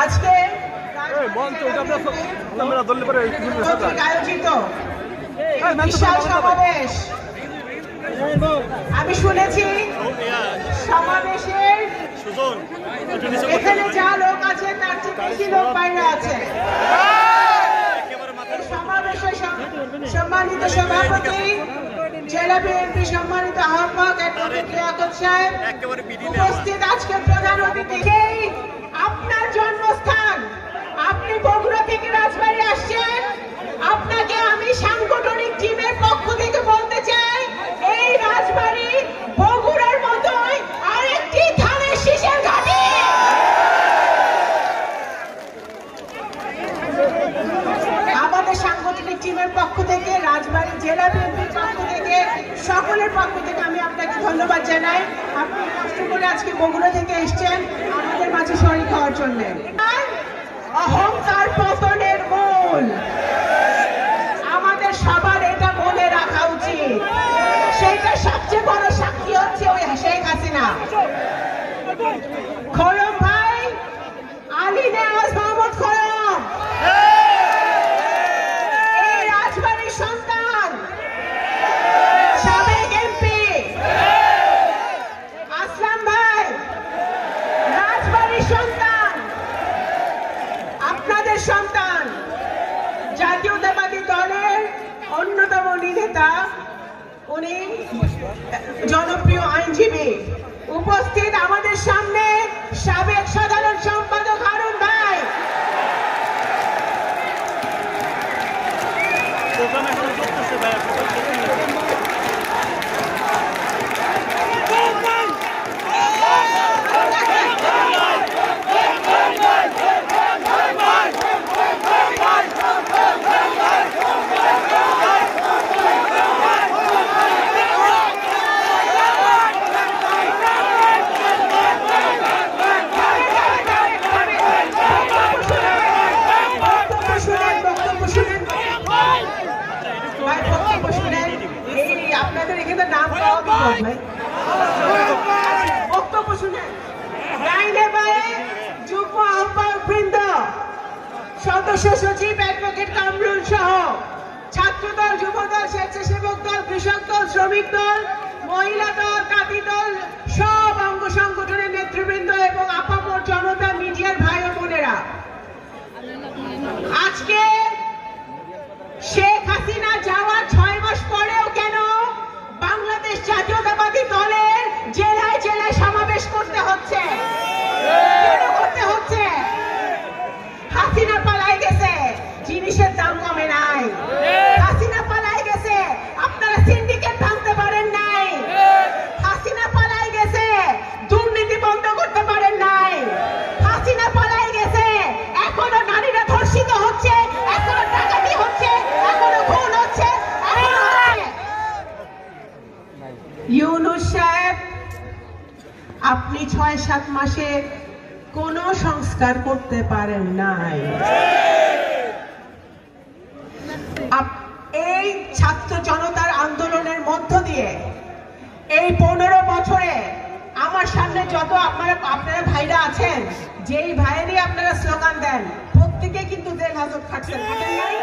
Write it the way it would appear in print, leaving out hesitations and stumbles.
আজকে আয়োজিত বিশাল সমাবেশ, আমি শুনেছি সমাবেশের এখানে যা লোক আছে তার চেয়ে বেশি লোক বাইরে আছে। সমাবেশের সম্মানিত সভাপতি, জেলা বিএনপি সম্মানিত আহ্বায়ক অ্যাডভোকেট লিয়াকত সাহেব, উপস্থিত আজকের প্রধান অতিথি, আপনার জন্মস্থান, আপনি বগুড়া থেকে রাজবাড়ী আসছেন, আপনাকে আমি সাংগঠনিক টিমের পক্ষ থেকে বলতে চাই, এই রাজবাড়ী বগুড়ার মতোই আরেকটি ধানের শীষের ঘাঁটি। আমাদের সাংগঠনিক টিমের পক্ষ থেকে, রাজবাড়ী জেলা বিএনপির পক্ষ থেকে, সকলের পক্ষ থেকে আমি আপনাকে ধন্যবাদ জানাই। আপনি কষ্ট করে আজকে বগুড়া থেকে এসেছেন আমাদের মাঝে শরীক হওয়ার জন্য। অহংকার পতনের মূল, আমাদের সবার এটা মনে রাখা উচিত। সেটা সবচেয়ে বড় সাক্ষী হচ্ছে ওই শেখ হাসিনা। খোরম ভাই, আলী নেওয়াজ মোহাম্মদ খোরম এই রাজবাড়ির সন্তান, সাবেক এমপি আসলাম ভাই রাজবাড়ির সন্তান, আপনাদের সন্তান, জাতীয়তাবাদী দলের অন্যতম নেতা, উনি জনপ্রিয় আইনজীবী, উপস্থিত আমাদের সামনে সাবেক সাধারণ সম্পাদক হারুন ভাই, আপনাদের এখানে নাম বক্তব্য শুনেন। ডাইনে বায়ে যুগ্ম আহ্বায়ক বৃন্দ, সদস্য সচিব অ্যাডভোকেট কামরুল সহ ছাত্রদল, যুবদল, স্বেচ্ছাসেবক দল, কৃষক দল, শ্রমিক দল, মহিলা দল, তাঁতি দল, সব অঙ্গ সংগঠনের নেতৃবৃন্দ এবং আপামর জনতা, মিডিয়ার ভাই ও বোনেরা, আজকে শেখ হাসিনা যাওয়ার 6 মাস পরেও কেন বাংলাদেশ জাতীয়তাবাদী দলের জেলায় জেলায় সমাবেশ করতে হচ্ছে? কেন করতে হচ্ছে? হাসিনা পালায় গেছে, জিনিসের দাম কমে নাই। হাসিনা পালায় গেছে, আপনারা সিন্ডিকেট ভাঙতে পারেন নাই। হাসিনা পালায় গেছে, দুর্নীতি বন্ধ করতে পারেন নাই। হাসিনা পালায় গেছে, এখনো নারীরা ধর্ষিত হচ্ছে, এখনো ডাকাতি হচ্ছে, এখনো খুন হচ্ছে। ইউনূস সাহেব, আপনি 6-7 মাসে কোনো সংস্কার করতে পারেন নাই। এই ছাত্র জনতার আন্দোলনের মধ্য দিয়ে এই 15 বছরে আমার সামনে যত আপনারা ভাইরা আছেন, যেই ভাইয়েরই আপনারা স্লোগান দেন, প্রত্যেকে কিন্তু জেল হাজত খাটছেন, খাটেন নাই?